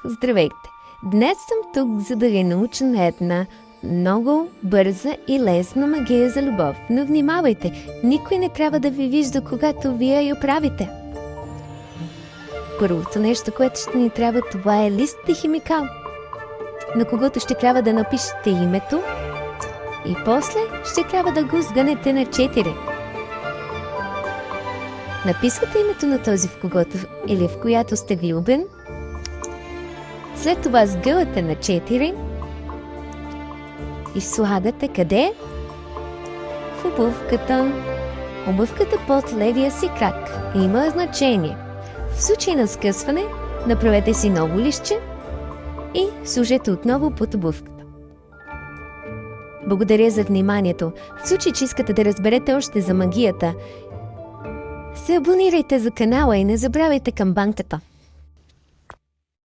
Здравейте! Днес съм тук, за да ви науча на една много бърза и лесна магия за любов. Но внимавайте, никой не трябва да ви вижда, когато вие я правите. Първото нещо, което ще ни трябва, това е лист и химикал, на когото ще трябва да напишете името и после ще трябва да го сгънете на 4. Написвате името на този, в когото или в която сте влюбен. След това сгъвате на 4 и слагате къде? В обувката. Обувката под левия си крак. Има значение. В случай на скъсване, направете си ново листче и сложете отново под обувката. Благодаря за вниманието. В случай, че искате да разберете още за магията, се абонирайте за канала и не забравяйте камбанката.